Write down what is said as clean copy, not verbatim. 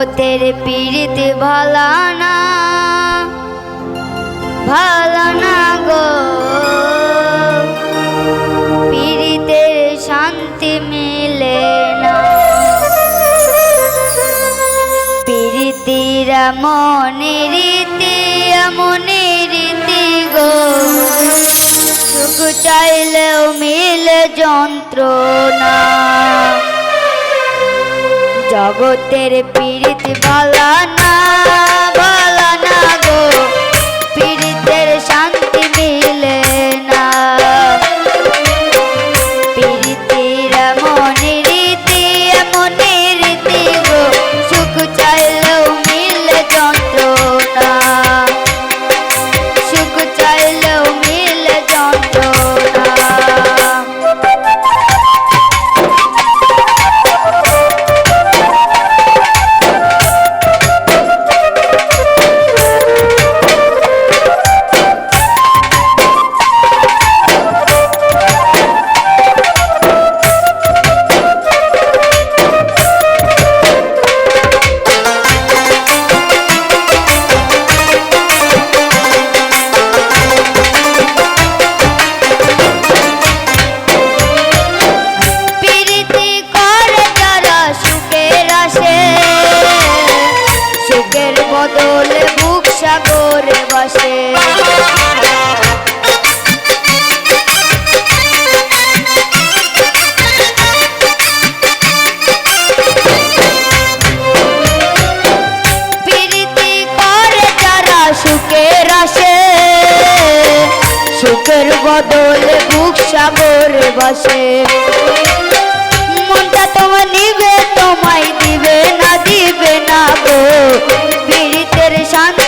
तेरे पीड़ित भला ना गो पीड़ितेर शांति मिले ना पीड़ितेरा मने रीति गो सुख चाइलेও मिले যন্ত্রণা जगतेर पीड़ित भला ना गो पीड़ितेर शांति मिले ना पीड़ितेरा मने रीति गो सुख चाइलेও मिले যন্ত্রণা सुख चाइलेও मिले যন্ত্রণা বদলে বুক সাগরে বসে প্রীতি করে যারা সুখের আসে সুখের বদলে বুক সাগরে বসে মনটা তোমার নিবে তোমায় দিবে না গো পীড়িতের শান্তি